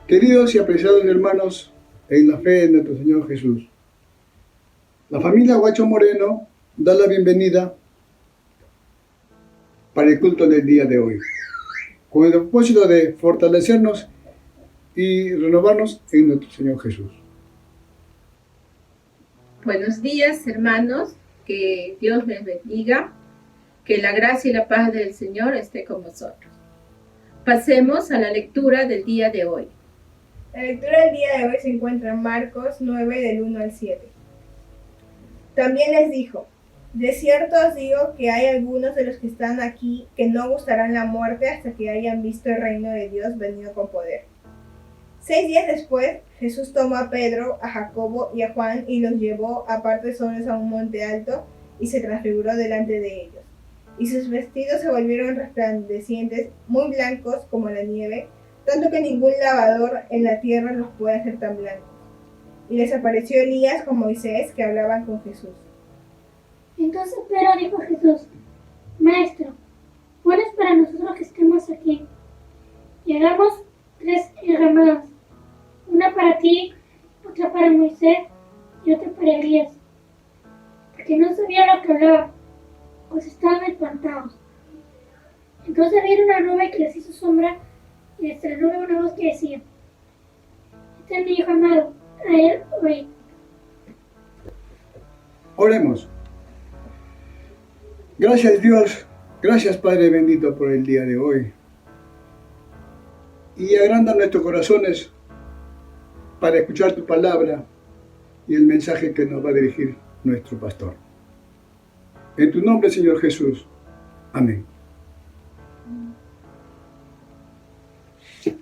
Queridos y apreciados hermanos en la fe de nuestro Señor Jesús, la familia Guacho Moreno da la bienvenida para el culto del día de hoy, con el propósito de fortalecernos y renovarnos en nuestro Señor Jesús. Buenos días, hermanos, que Dios les bendiga, que la gracia y la paz del Señor esté con vosotros. Pasemos a la lectura del día de hoy. La lectura del día de hoy se encuentra en Marcos 9, del 1 al 7. También les dijo: de cierto os digo que hay algunos de los que están aquí que no gustarán la muerte hasta que hayan visto el reino de Dios venido con poder. 6 días después, Jesús tomó a Pedro, a Jacobo y a Juan y los llevó aparte solos a un monte alto y se transfiguró delante de ellos. Y sus vestidos se volvieron resplandecientes, muy blancos como la nieve, tanto que ningún lavador en la tierra los puede hacer tan blancos. Y les apareció Elías con Moisés, que hablaban con Jesús. Entonces Pedro dijo a Jesús: Maestro, bueno es para nosotros que estemos aquí. Y hagamos 3 enramadas, una para ti, otra para Moisés y otra para Elías. Porque no sabían lo que hablaban, pues estaban espantados. Entonces vieron una nube que les hizo sombra, y desde la nube una voz que decía: Este es mi hijo amado, a él oíd. Oremos. Gracias Dios, gracias Padre bendito por el día de hoy. Y agranda nuestros corazones para escuchar tu palabra y el mensaje que nos va a dirigir nuestro pastor. En tu nombre, Señor Jesús. Amén.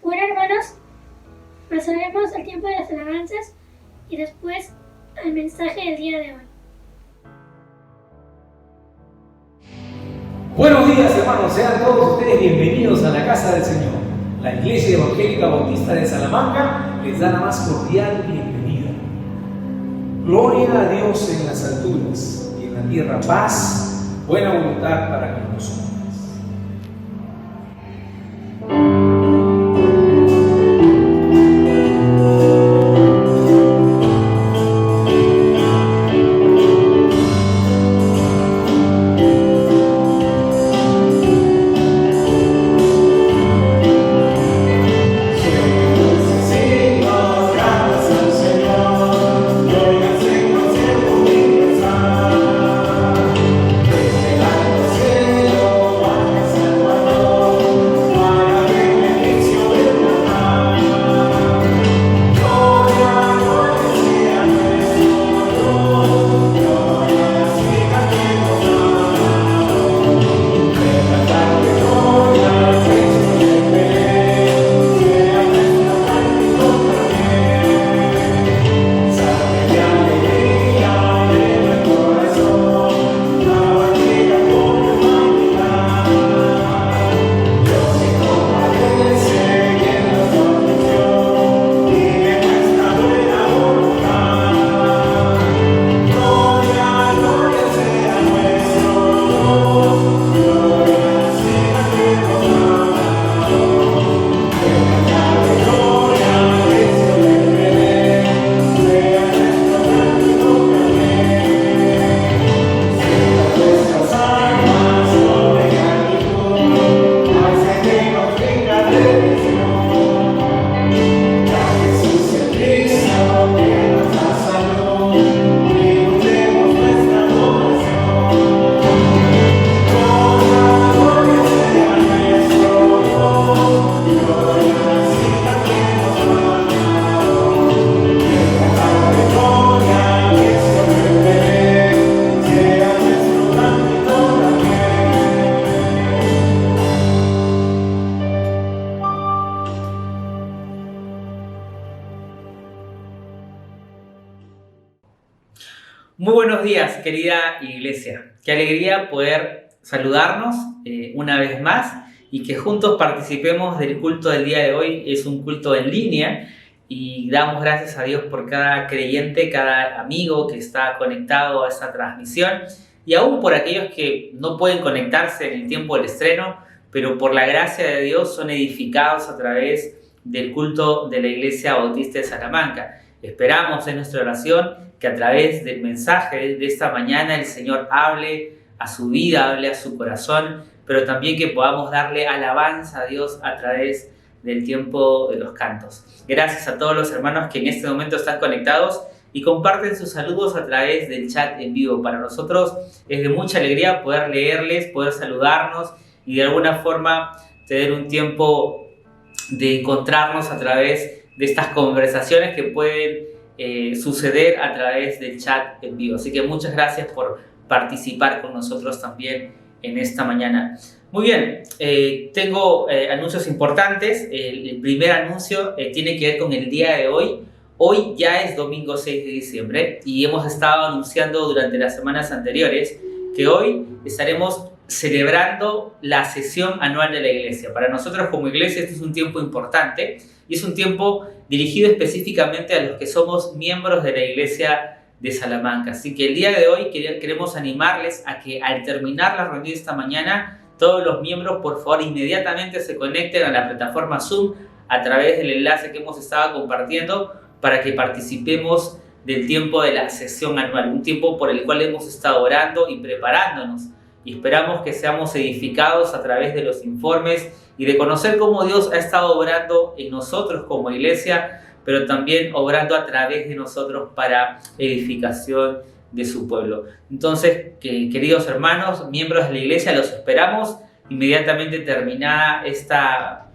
Bueno, hermanos, pasaremos al tiempo de las alabanzas y después al mensaje del día de hoy. Buenos días, hermanos, sean todos ustedes bienvenidos a la casa del Señor. La Iglesia Evangélica Bautista de Salamanca les da la más cordial bienvenida. Gloria a Dios en las alturas y en la tierra paz, buena voluntad para con nosotros. Muy buenos días, querida iglesia. Qué alegría poder saludarnos una vez más y que juntos participemos del culto del día de hoy. Es un culto en línea y damos gracias a Dios por cada creyente, cada amigo que está conectado a esta transmisión y aún por aquellos que no pueden conectarse en el tiempo del estreno, pero por la gracia de Dios son edificados a través del culto de la Iglesia Bautista de Salamanca. Esperamos en nuestra oración que a través del mensaje de esta mañana el Señor hable a su vida, hable a su corazón, pero también que podamos darle alabanza a Dios a través del tiempo de los cantos. Gracias a todos los hermanos que en este momento están conectados y comparten sus saludos a través del chat en vivo. Para nosotros es de mucha alegría poder leerles, poder saludarnos y de alguna forma tener un tiempo de encontrarnos a través de estas conversaciones que pueden suceder a través del chat en vivo. Así que muchas gracias por participar con nosotros también en esta mañana. Muy bien, tengo anuncios importantes. El primer anuncio tiene que ver con el día de hoy. Hoy ya es domingo 6 de diciembre y hemos estado anunciando durante las semanas anteriores que hoy estaremos celebrando la sesión anual de la iglesia. Para nosotros como iglesia este es un tiempo importante y es un tiempo dirigido específicamente a los que somos miembros de la iglesia de Salamanca. Así que el día de hoy queremos animarles a que al terminar la reunión de esta mañana, todos los miembros por favor inmediatamente se conecten a la plataforma Zoom a través del enlace que hemos estado compartiendo para que participemos del tiempo de la sesión anual, un tiempo por el cual hemos estado orando y preparándonos y esperamos que seamos edificados a través de los informes y de conocer cómo Dios ha estado obrando en nosotros como iglesia, pero también obrando a través de nosotros para edificación de su pueblo. Entonces, queridos hermanos, miembros de la iglesia, los esperamos inmediatamente terminada esta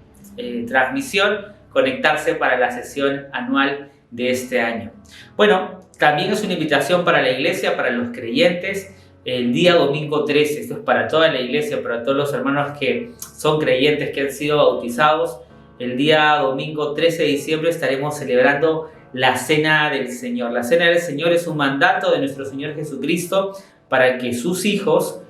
transmisión, conectarse para la sesión anual de este año. Bueno, también es una invitación para la iglesia, para los creyentes, el día domingo 13, esto es para toda la iglesia, para todos los hermanos que son creyentes, que han sido bautizados. El día domingo 13 de diciembre estaremos celebrando la Cena del Señor. La Cena del Señor es un mandato de nuestro Señor Jesucristo para que sus hijos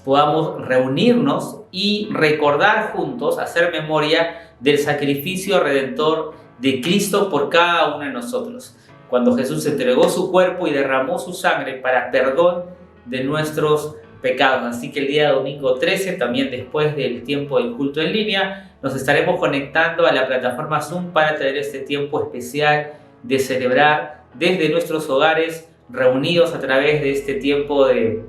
podamos reunirnos y recordar juntos, hacer memoria del sacrificio redentor de Cristo por cada uno de nosotros. Cuando Jesús entregó su cuerpo y derramó su sangre para perdón de nuestros pecados. Así que el día domingo 13, también después del tiempo del culto en línea, nos estaremos conectando a la plataforma Zoom para tener este tiempo especial de celebrar desde nuestros hogares, reunidos a través de este tiempo de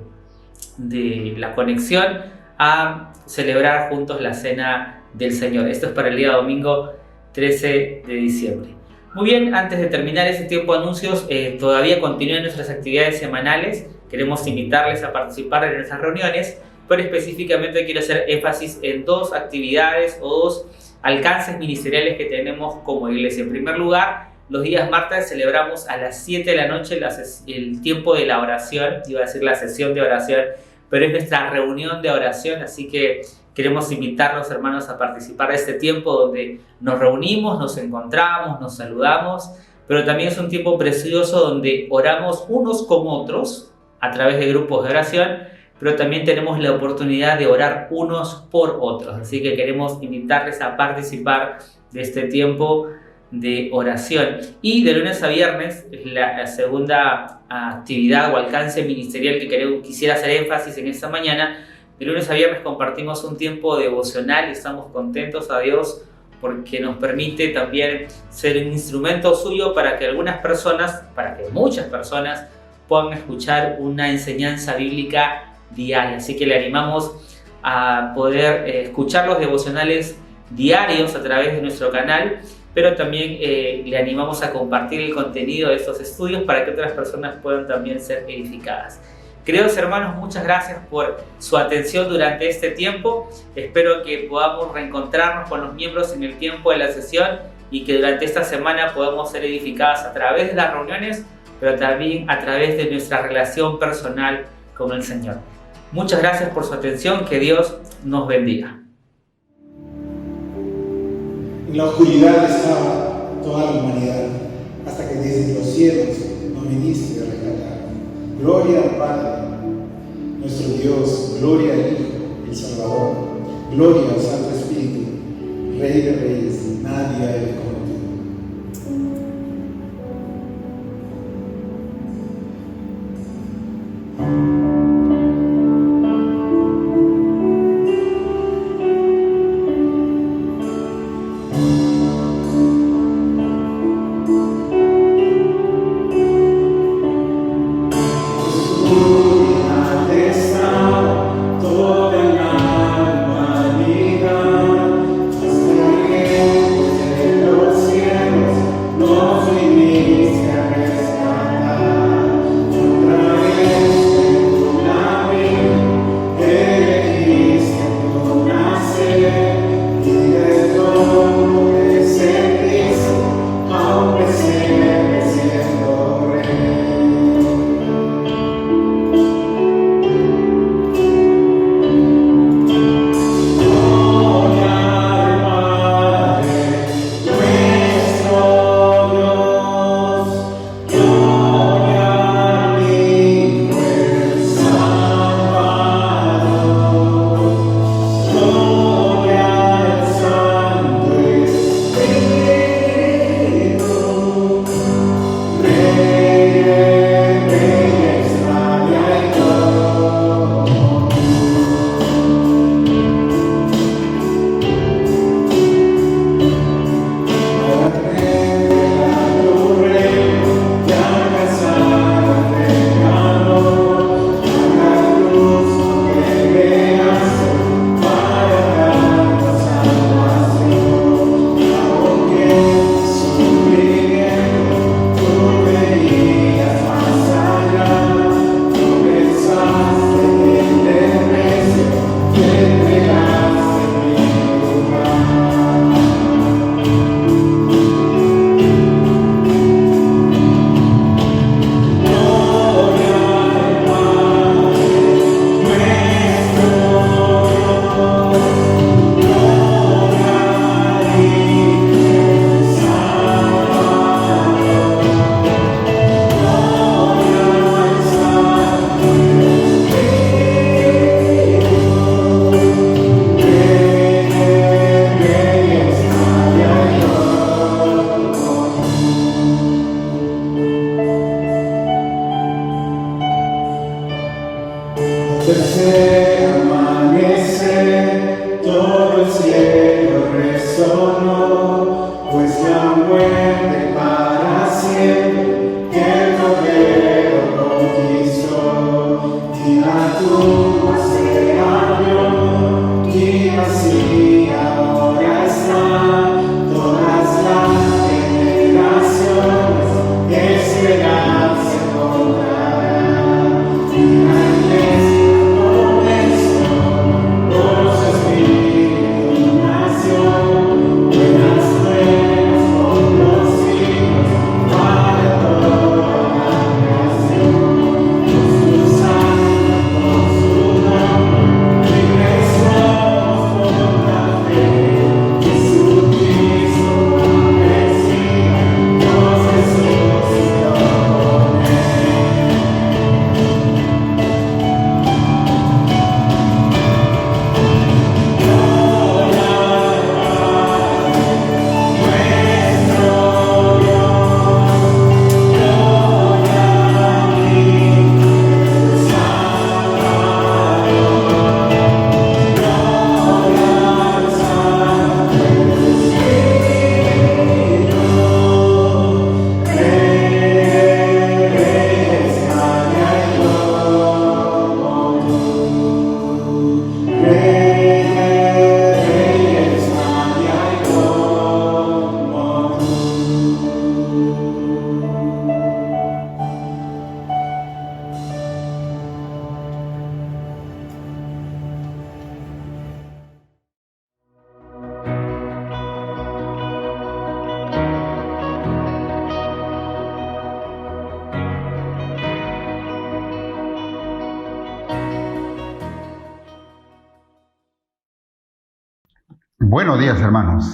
la conexión, a celebrar juntos la Cena del Señor. Esto es para el día domingo 13 de diciembre. Muy bien, antes de terminar este tiempo de anuncios, todavía continúan nuestras actividades semanales. Queremos invitarles a participar en nuestras reuniones, pero específicamente quiero hacer énfasis en dos actividades o dos alcances ministeriales que tenemos como iglesia. En primer lugar, los días martes celebramos a las 7 de la noche el tiempo de la oración, iba a decir la sesión de oración, pero es nuestra reunión de oración, así que queremos invitar a los hermanos a participar de este tiempo donde nos reunimos, nos encontramos, nos saludamos, pero también es un tiempo precioso donde oramos unos con otros a través de grupos de oración, pero también tenemos la oportunidad de orar unos por otros. Así que queremos invitarles a participar de este tiempo de oración. Y de lunes a viernes, la segunda actividad o alcance ministerial que quisiera hacer énfasis en esta mañana. De lunes a viernes compartimos un tiempo devocional y estamos contentos a Dios porque nos permite también ser un instrumento suyo para que muchas personas puedan escuchar una enseñanza bíblica diaria. Así que le animamos a poder escuchar los devocionales diarios a través de nuestro canal, pero también le animamos a compartir el contenido de estos estudios para que otras personas puedan también ser edificadas. Queridos hermanos, muchas gracias por su atención durante este tiempo. Espero que podamos reencontrarnos con los miembros en el tiempo de la sesión y que durante esta semana podamos ser edificadas a través de las reuniones, pero también a través de nuestra relación personal con el Señor. Muchas gracias por su atención, que Dios nos bendiga. En la oscuridad estaba toda la humanidad, hasta que desde los cielos nos viniste a rescatar. Gloria al Padre, nuestro Dios, gloria al Hijo, el Salvador, gloria al Santo Espíritu, Rey de Reyes, nadie ha de como tú. Buenos días, hermanos.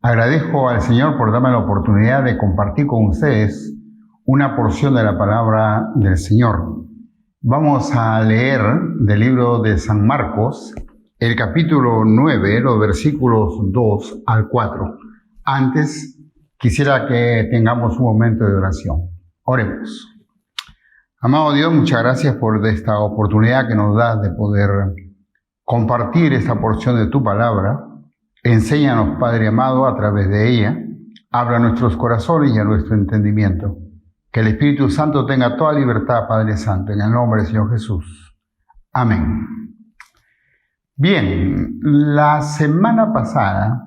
Agradezco al Señor por darme la oportunidad de compartir con ustedes una porción de la palabra del Señor. Vamos a leer del libro de San Marcos, el capítulo 9, los versículos 2 al 4. Antes, quisiera que tengamos un momento de oración. Oremos. Amado Dios, muchas gracias por esta oportunidad que nos das de poder compartir esta porción de tu palabra. Enséñanos, Padre amado, a través de ella. Habla a nuestros corazones y a nuestro entendimiento. Que el Espíritu Santo tenga toda libertad, Padre Santo, en el nombre del Señor Jesús. Amén. Bien, la semana pasada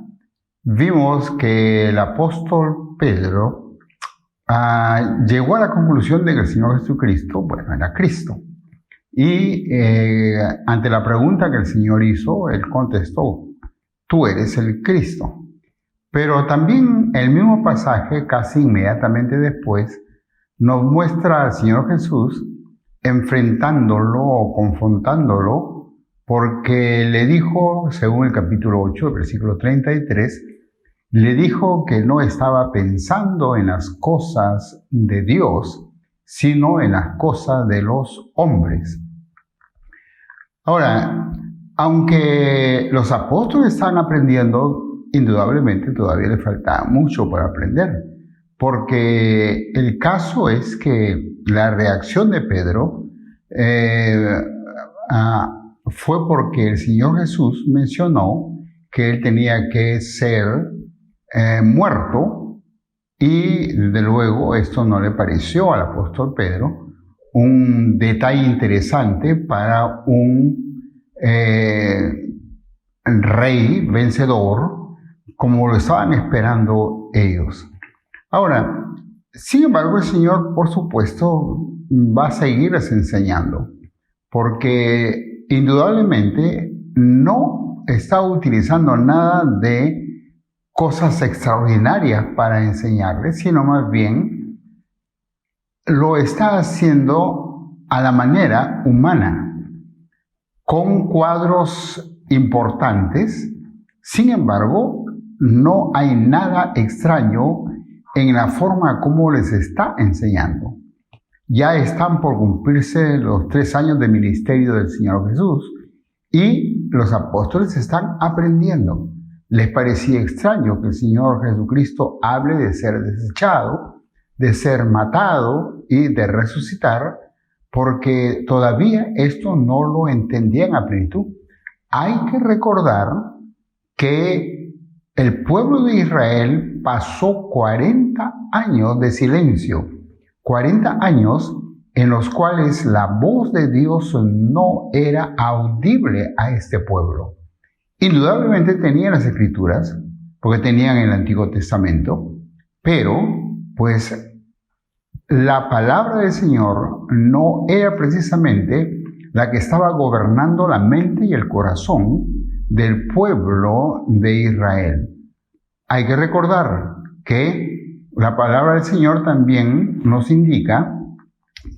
vimos que el apóstol Pedro llegó a la conclusión de que el Señor Jesucristo, era Cristo. Y ante la pregunta que el Señor hizo, él contestó: tú eres el Cristo. Pero también el mismo pasaje, casi inmediatamente después, nos muestra al Señor Jesús enfrentándolo o confrontándolo, porque le dijo, según el capítulo 8, el versículo 33, le dijo que no estaba pensando en las cosas de Dios, sino en las cosas de los hombres. Ahora, aunque los apóstoles están aprendiendo, indudablemente todavía les falta mucho para aprender, porque el caso es que la reacción de Pedro fue porque el Señor Jesús mencionó que él tenía que ser muerto, y desde luego esto no le pareció al apóstol Pedro un detalle interesante para un rey vencedor como lo estaban esperando ellos. Ahora, sin embargo, el Señor, por supuesto, va a seguirles enseñando, porque indudablemente no está utilizando nada de cosas extraordinarias para enseñarles, sino más bien lo está haciendo a la manera humana, con cuadros importantes. Sin embargo, no hay nada extraño en la forma como les está enseñando. Ya están por cumplirse los 3 años de ministerio del Señor Jesús y los apóstoles están aprendiendo. Les parecía extraño que el Señor Jesucristo hable de ser desechado, de ser matado y de resucitar, porque todavía esto no lo entendían a plenitud. Hay que recordar que el pueblo de Israel pasó 40 años de silencio, 40 años en los cuales la voz de Dios no era audible a este pueblo. Indudablemente tenían las Escrituras, porque tenían el Antiguo Testamento, pero pues la palabra del Señor no era precisamente la que estaba gobernando la mente y el corazón del pueblo de Israel. Hay que recordar que la palabra del Señor también nos indica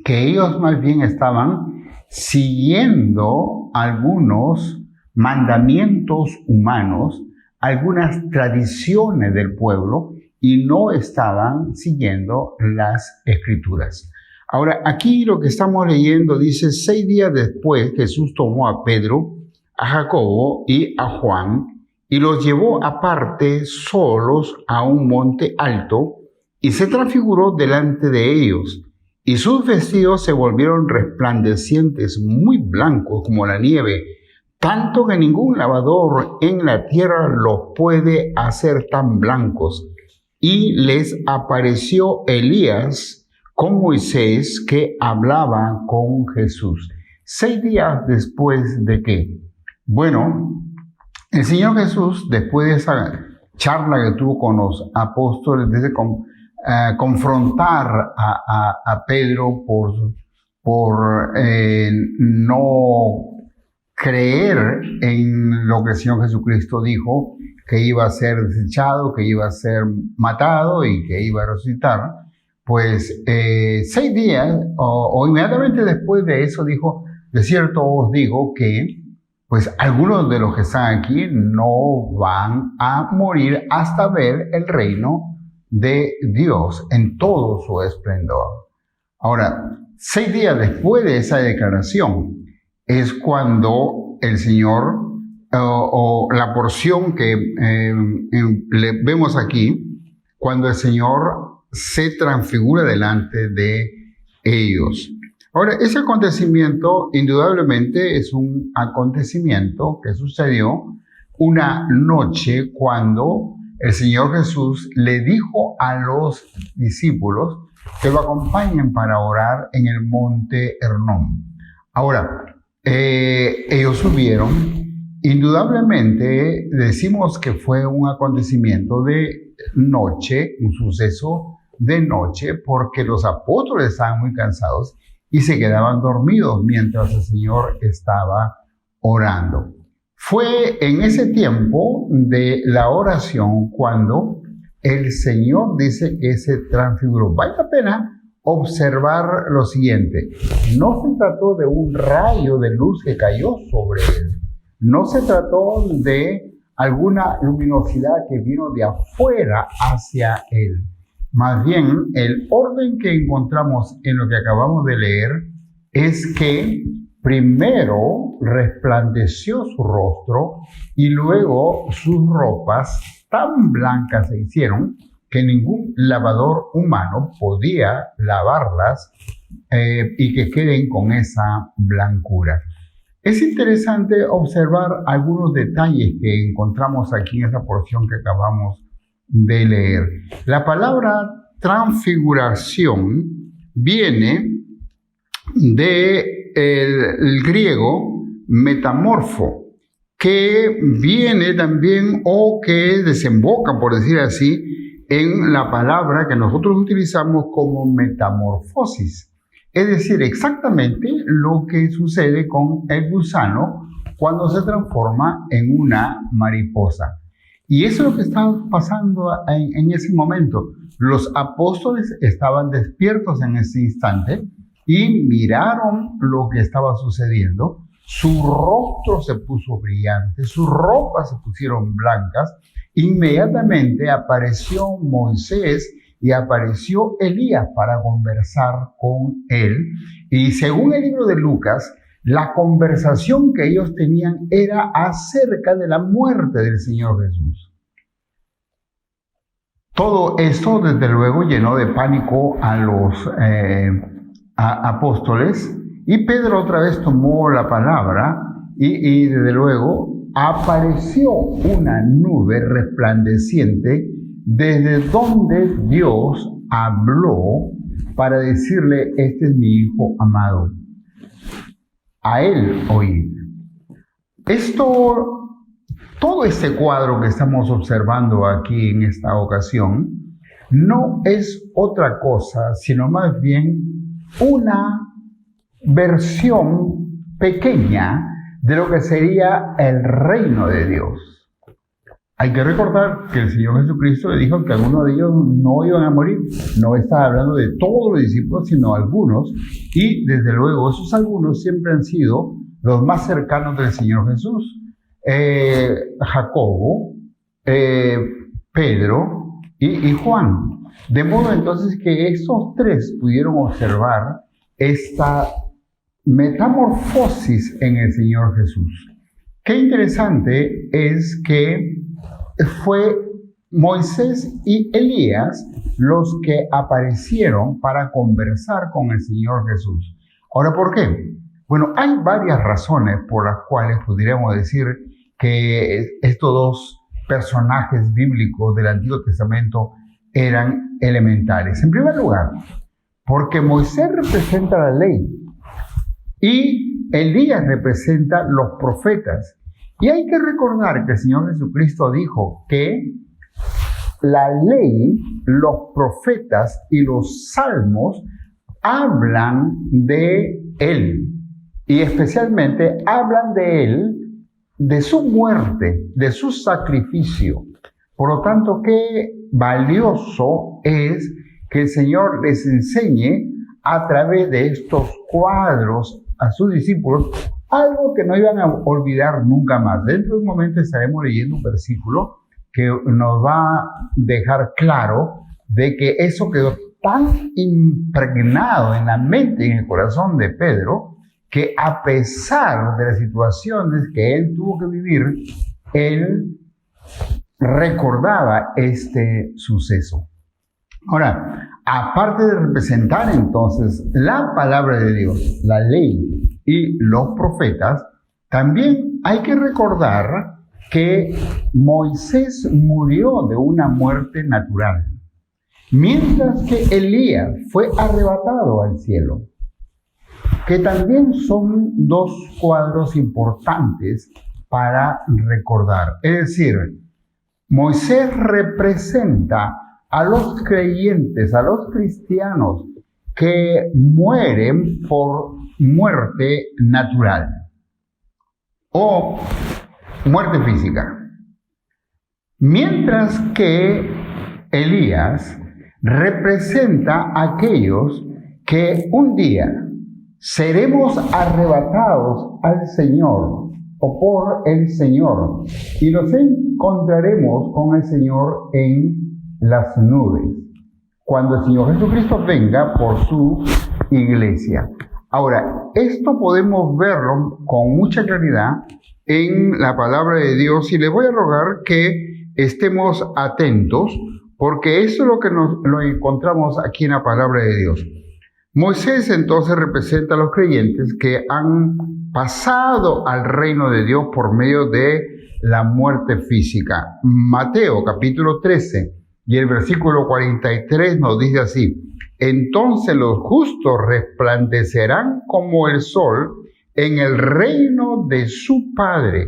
que ellos más bien estaban siguiendo algunos mandamientos humanos, algunas tradiciones del pueblo, y no estaban siguiendo las Escrituras. Ahora, aquí lo que estamos leyendo dice: 6 días después Jesús tomó a Pedro, a Jacobo y a Juan, y los llevó aparte solos a un monte alto, y se transfiguró delante de ellos, y sus vestidos se volvieron resplandecientes, muy blancos como la nieve, tanto que ningún lavador en la tierra los puede hacer tan blancos. Y les apareció Elías con Moisés, que hablaba con Jesús. 6 días después de qué? Bueno, el Señor Jesús, después de esa charla que tuvo con los apóstoles, desde confrontar a Pedro por no creer en lo que el Señor Jesucristo dijo, que iba a ser desechado, que iba a ser matado y que iba a resucitar, pues 6 días o inmediatamente después de eso dijo: de cierto os digo que pues algunos de los que están aquí no van a morir hasta ver el reino de Dios en todo su esplendor. Ahora, 6 días después de esa declaración es cuando el Señor, o la porción que le vemos aquí, cuando el Señor se transfigura delante de ellos. Ahora, ese acontecimiento indudablemente es un acontecimiento que sucedió una noche cuando el Señor Jesús le dijo a los discípulos que lo acompañen para orar en el monte Hermón. Ahora, ellos subieron. Indudablemente decimos que fue un acontecimiento de noche, un suceso de noche, porque los apóstoles estaban muy cansados y se quedaban dormidos mientras el Señor estaba orando. Fue en ese tiempo de la oración cuando el Señor dice que se transfiguró. Vale la pena observar lo siguiente. No se trató de un rayo de luz que cayó sobre él. No se trató de alguna luminosidad que vino de afuera hacia él. Más bien, el orden que encontramos en lo que acabamos de leer es que primero resplandeció su rostro y luego sus ropas tan blancas se hicieron que ningún lavador humano podía lavarlas y que queden con esa blancura. Es interesante observar algunos detalles que encontramos aquí en esa porción que acabamos de leer. La palabra transfiguración viene del griego metamorfo, que viene también o que desemboca, por decir así, en la palabra que nosotros utilizamos como metamorfosis. Es decir, exactamente lo que sucede con el gusano cuando se transforma en una mariposa. Y eso es lo que estaba pasando en ese momento. Los apóstoles estaban despiertos en ese instante y miraron lo que estaba sucediendo. Su rostro se puso brillante, sus ropas se pusieron blancas. Inmediatamente apareció Moisés y apareció Elías para conversar con él. Y según el libro de Lucas, la conversación que ellos tenían era acerca de la muerte del Señor Jesús. Todo esto, desde luego, llenó de pánico a los apóstoles, y Pedro otra vez tomó la palabra y desde luego apareció una nube resplandeciente desde donde Dios habló para decirle: este es mi Hijo amado, a él oíd. Todo este cuadro que estamos observando aquí en esta ocasión no es otra cosa, sino más bien una versión pequeña de lo que sería el reino de Dios. Hay que recordar que el Señor Jesucristo le dijo que algunos de ellos no iban a morir. No estaba hablando de todos los discípulos, sino algunos. Y desde luego esos algunos siempre han sido los más cercanos del Señor Jesús. Jacobo, Pedro y Juan. De modo entonces que estos tres pudieron observar esta metamorfosis en el Señor Jesús. Qué interesante es que fue Moisés y Elías los que aparecieron para conversar con el Señor Jesús. Ahora, ¿por qué? Bueno, hay varias razones por las cuales podríamos decir que estos dos personajes bíblicos del Antiguo Testamento eran elementales. En primer lugar, porque Moisés representa la ley y Elías representa los profetas. Y hay que recordar que el Señor Jesucristo dijo que la ley, los profetas y los salmos hablan de Él. Y especialmente hablan de Él, de su muerte, de su sacrificio. Por lo tanto, qué valioso es que el Señor les enseñe a través de estos cuadros a sus discípulos algo que no iban a olvidar nunca más. Dentro de un momento estaremos leyendo un versículo que nos va a dejar claro de que eso quedó tan impregnado en la mente y en el corazón de Pedro, que a pesar de las situaciones que él tuvo que vivir, él recordaba este suceso. Ahora, aparte de representar entonces la palabra de Dios, la ley y los profetas, también hay que recordar que Moisés murió de una muerte natural, mientras que Elías fue arrebatado al cielo, que también son dos cuadros importantes para recordar. Es decir, Moisés representa a los creyentes, a los cristianos que mueren por muerte natural o muerte física, mientras que Elías representa a aquellos que un día seremos arrebatados al Señor o por el Señor y nos encontraremos con el Señor en las nubes, cuando el Señor Jesucristo venga por su iglesia. Ahora, esto podemos verlo con mucha claridad en la palabra de Dios y les voy a rogar que estemos atentos, porque eso es lo que lo encontramos aquí en la palabra de Dios. Moisés entonces representa a los creyentes que han pasado al reino de Dios por medio de la muerte física. Mateo capítulo 13 y el versículo 43 nos dice así: entonces los justos resplandecerán como el sol en el reino de su Padre.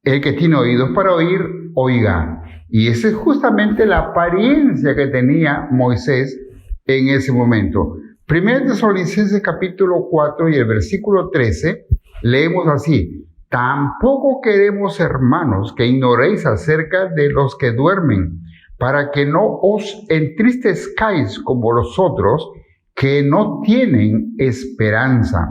El que tiene oídos para oír, oiga. Y esa es justamente la apariencia que tenía Moisés en ese momento. 1 Tesalonicenses capítulo 4 y el versículo 13, leemos así: tampoco queremos, hermanos, que ignoréis acerca de los que duermen, para que no os entristezcáis como los otros, que no tienen esperanza.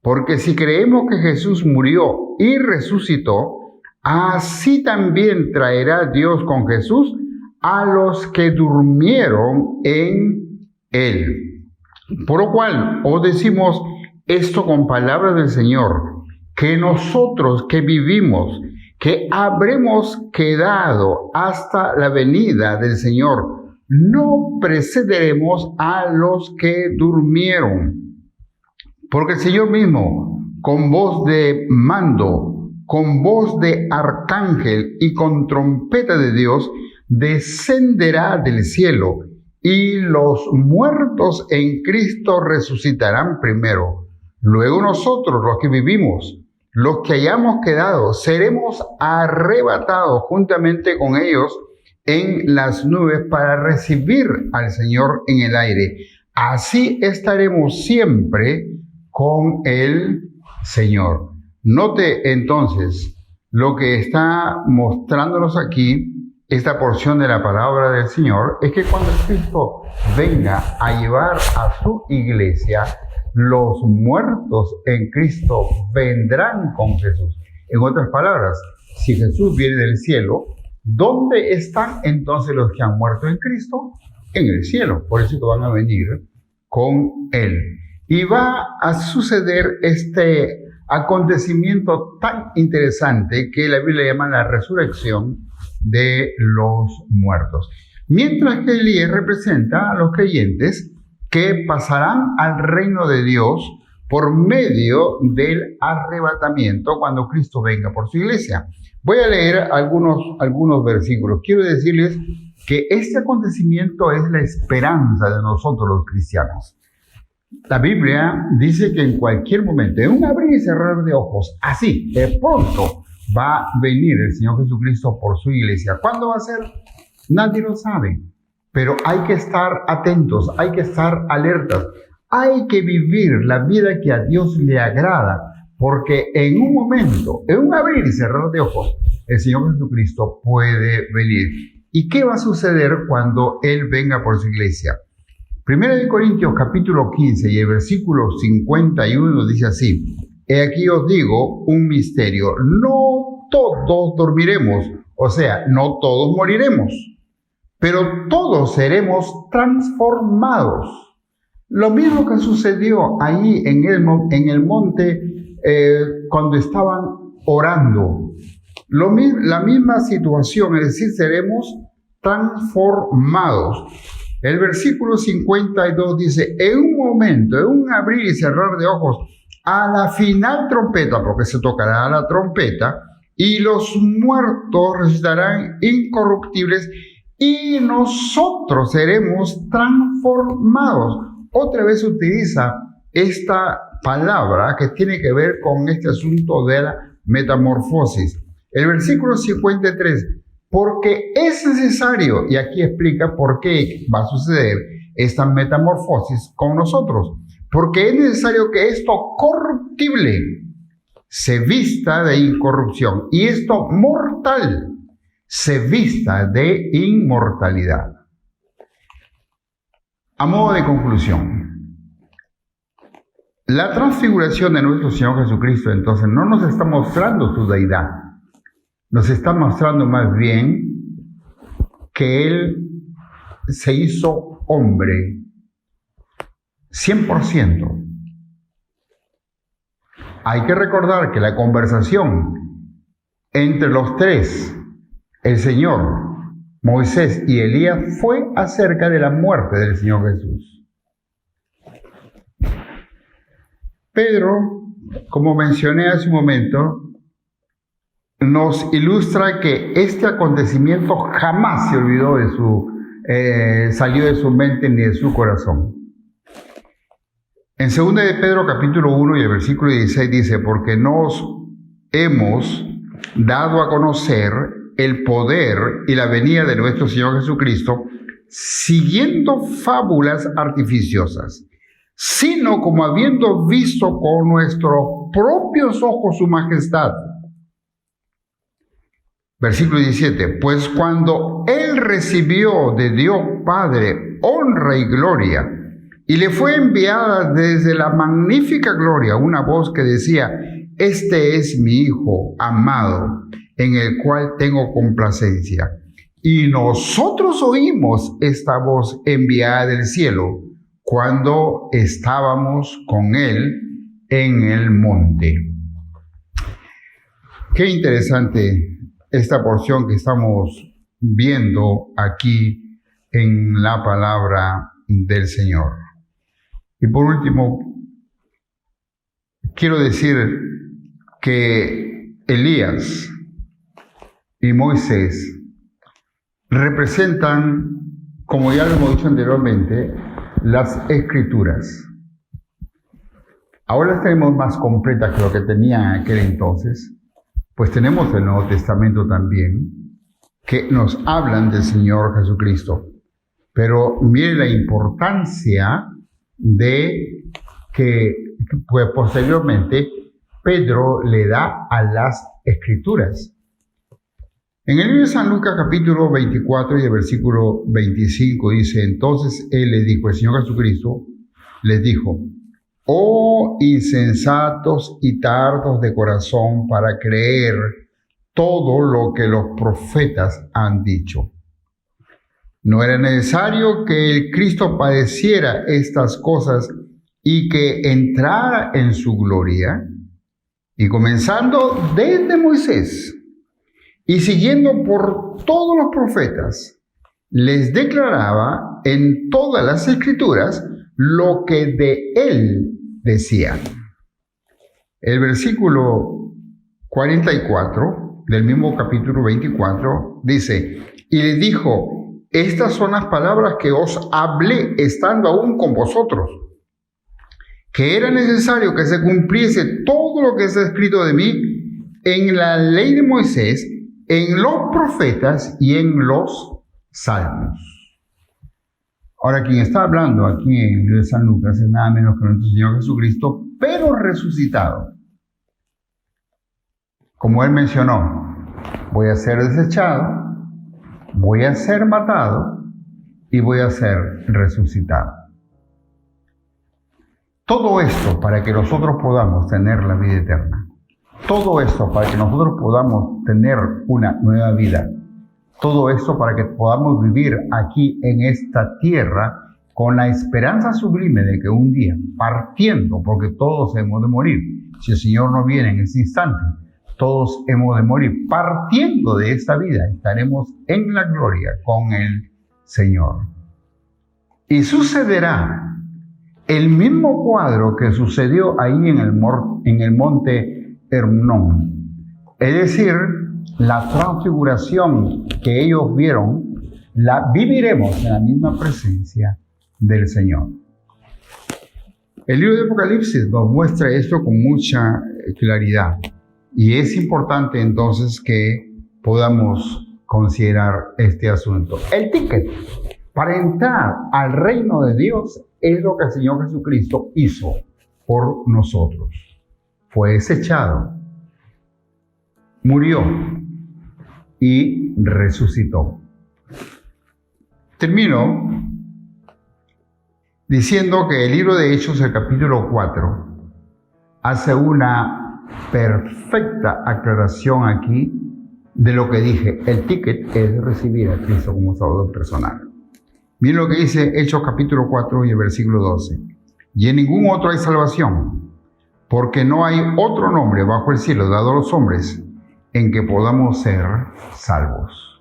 Porque si creemos que Jesús murió y resucitó, así también traerá Dios con Jesús a los que durmieron en él. Por lo cual os decimos esto con palabras del Señor, que nosotros que vivimos, que habremos quedado hasta la venida del Señor, no precederemos a los que durmieron. Porque el Señor mismo, con voz de mando, con voz de arcángel y con trompeta de Dios, descenderá del cielo, y los muertos en Cristo resucitarán primero. Luego nosotros, los que vivimos, los que hayamos quedado, seremos arrebatados juntamente con ellos en las nubes para recibir al Señor en el aire. Así estaremos siempre con el Señor. Note entonces lo que está mostrándonos aquí esta porción de la palabra del Señor, es que cuando Cristo venga a llevar a su iglesia, los muertos en Cristo vendrán con Jesús. En otras palabras, si Jesús viene del cielo, ¿dónde están entonces los que han muerto en Cristo? En el cielo. Por eso que van a venir con Él. Y va a suceder este acontecimiento tan interesante que la Biblia llama la resurrección de los muertos. Mientras que Elías representa a los creyentes que pasarán al reino de Dios por medio del arrebatamiento cuando Cristo venga por su iglesia. Voy a leer algunos versículos. Quiero decirles que este acontecimiento es la esperanza de nosotros los cristianos. La Biblia dice que en cualquier momento, en un abrir y cerrar de ojos, así, de pronto, va a venir el Señor Jesucristo por su iglesia. ¿Cuándo va a ser? Nadie lo sabe. Pero hay que estar atentos, hay que estar alertas. Hay que vivir la vida que a Dios le agrada, porque en un momento, en un abrir y cerrar de ojos, el Señor Jesucristo puede venir. ¿Y qué va a suceder cuando Él venga por su iglesia? 1 Corintios capítulo 15 y el versículo 51 dice así: he aquí os digo un misterio, no todos dormiremos, o sea, no todos moriremos, pero todos seremos transformados. Lo mismo que sucedió ahí en el monte cuando estaban orando. La misma situación, es decir, seremos transformados. El versículo 52 dice, en un momento, en un abrir y cerrar de ojos, a la final trompeta, porque se tocará la trompeta, y los muertos resucitarán incorruptibles, y nosotros seremos transformados. Otra vez utiliza esta palabra que tiene que ver con este asunto de la metamorfosis. El versículo 53, porque es necesario, y aquí explica por qué va a suceder esta metamorfosis con nosotros, porque es necesario que esto corruptible se vista de incorrupción y esto mortal se vista de inmortalidad. A modo de conclusión, la transfiguración de nuestro Señor Jesucristo entonces no nos está mostrando su deidad, nos está mostrando más bien que Él se hizo hombre 100%. Hay que recordar que la conversación entre los tres, el Señor, Moisés y Elías, fue acerca de la muerte del Señor Jesús. Pedro, como mencioné hace un momento, nos ilustra que este acontecimiento jamás se olvidó salió de su mente ni de su corazón. En 2 de Pedro capítulo 1 y el versículo 16 dice, porque nos hemos dado a conocer el poder y la venida de nuestro Señor Jesucristo, siguiendo fábulas artificiosas, sino como habiendo visto con nuestros propios ojos su majestad. Versículo 17, pues cuando Él recibió de Dios Padre honra y gloria, y le fue enviada desde la magnífica gloria una voz que decía, este es mi Hijo amado, en el cual tengo complacencia. Y nosotros oímos esta voz enviada del cielo cuando estábamos con Él en el monte. Qué interesante esta porción que estamos viendo aquí en la palabra del Señor. Y por último, quiero decir que Elías y Moisés representan, como ya lo hemos dicho anteriormente, las Escrituras. Ahora las tenemos más completas que lo que tenían en aquel entonces, pues tenemos el Nuevo Testamento también, que nos hablan del Señor Jesucristo. Pero mire la importancia de que pues, posteriormente Pedro le da a las Escrituras. En el libro de San Lucas capítulo 24 y el versículo 25 dice, entonces él le dijo, el Señor Jesucristo les dijo, oh insensatos y tardos de corazón para creer todo lo que los profetas han dicho. ¿No era necesario que el Cristo padeciera estas cosas y que entrara en su gloria? Y comenzando desde Moisés y siguiendo por todos los profetas, les declaraba en todas las Escrituras lo que de él decían. El versículo 44 del mismo capítulo 24 dice, y les dijo, estas son las palabras que os hablé estando aún con vosotros, que era necesario que se cumpliese todo lo que está escrito de mí en la ley de Moisés, en los profetas y en los salmos. Ahora, quien está hablando aquí en el libro de San Lucas es nada menos que nuestro Señor Jesucristo, pero resucitado. Como él mencionó, voy a ser desechado, voy a ser matado y voy a ser resucitado. Todo esto para que nosotros podamos tener la vida eterna. Todo esto para que nosotros podamos tener una nueva vida. Todo esto para que podamos vivir aquí en esta tierra con la esperanza sublime de que un día, partiendo, porque todos hemos de morir, si el Señor no viene en ese instante, todos hemos de morir, partiendo de esta vida, estaremos en la gloria con el Señor. Y sucederá el mismo cuadro que sucedió ahí en el monte Hermón. Es decir, la transfiguración que ellos vieron, la viviremos en la misma presencia del Señor. El libro de Apocalipsis nos muestra esto con mucha claridad. Y es importante entonces que podamos considerar este asunto. El ticket para entrar al reino de Dios es lo que el Señor Jesucristo hizo por nosotros. Fue desechado, murió y resucitó. Termino diciendo que el libro de Hechos, el capítulo 4, hace una perfecta aclaración aquí de lo que dije. El ticket es recibir a Cristo como Salvador personal. Miren lo que dice Hechos capítulo 4 y el versículo 12. Y en ningún otro hay salvación, porque no hay otro nombre bajo el cielo dado a los hombres en que podamos ser salvos.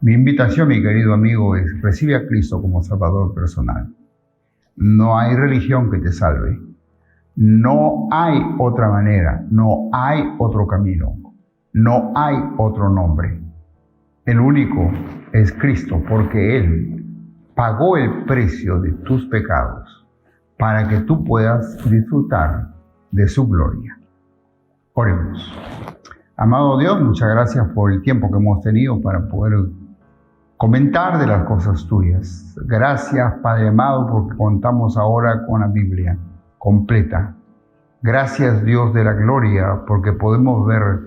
Mi invitación, mi querido amigo, es: recibe a Cristo como Salvador personal. No hay religión que te salve. No hay otra manera, no hay otro camino, no hay otro nombre. El único es Cristo, porque Él pagó el precio de tus pecados para que tú puedas disfrutar de su gloria. Oremos. Amado Dios, muchas gracias por el tiempo que hemos tenido para poder comentar de las cosas tuyas. Gracias, Padre amado, porque contamos ahora con la Biblia completa. Gracias, Dios de la gloria, porque podemos ver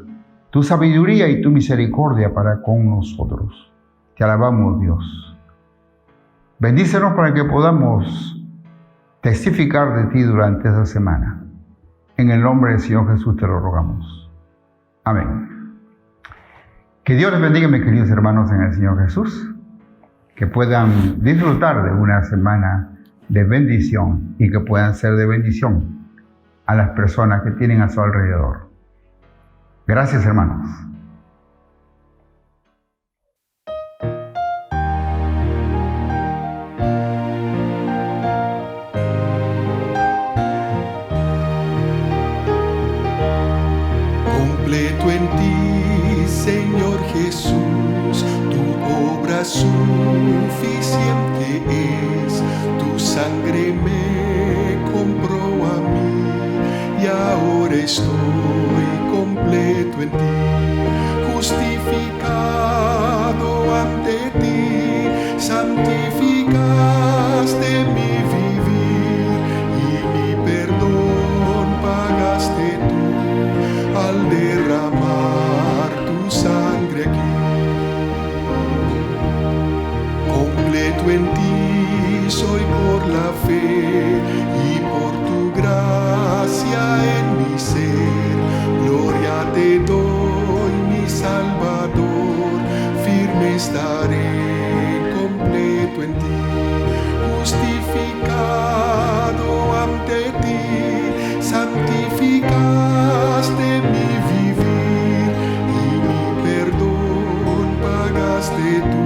tu sabiduría y tu misericordia para con nosotros. Te alabamos, Dios. Bendícenos para que podamos testificar de ti durante esa semana. En el nombre del Señor Jesús te lo rogamos. Amén. Que Dios les bendiga, mis queridos hermanos en el Señor Jesús. Que puedan disfrutar de una semana de bendición y que puedan ser de bendición a las personas que tienen a su alrededor. Gracias, hermanos. Completo en ti, Señor Jesús, tu obra suficiente es, tu sangre me compró a mí y ahora estoy completo en ti, justificado ante ti, santificaste mi vivir y mi perdón pagaste tú al derramar tu sangre aquí. Completo en ti soy por la fe y por tu gracia en mi ser. Gloria te doy, mi Salvador, firme estaré completo en ti, justificado ante ti, santificaste mi vivir y mi perdón pagaste tú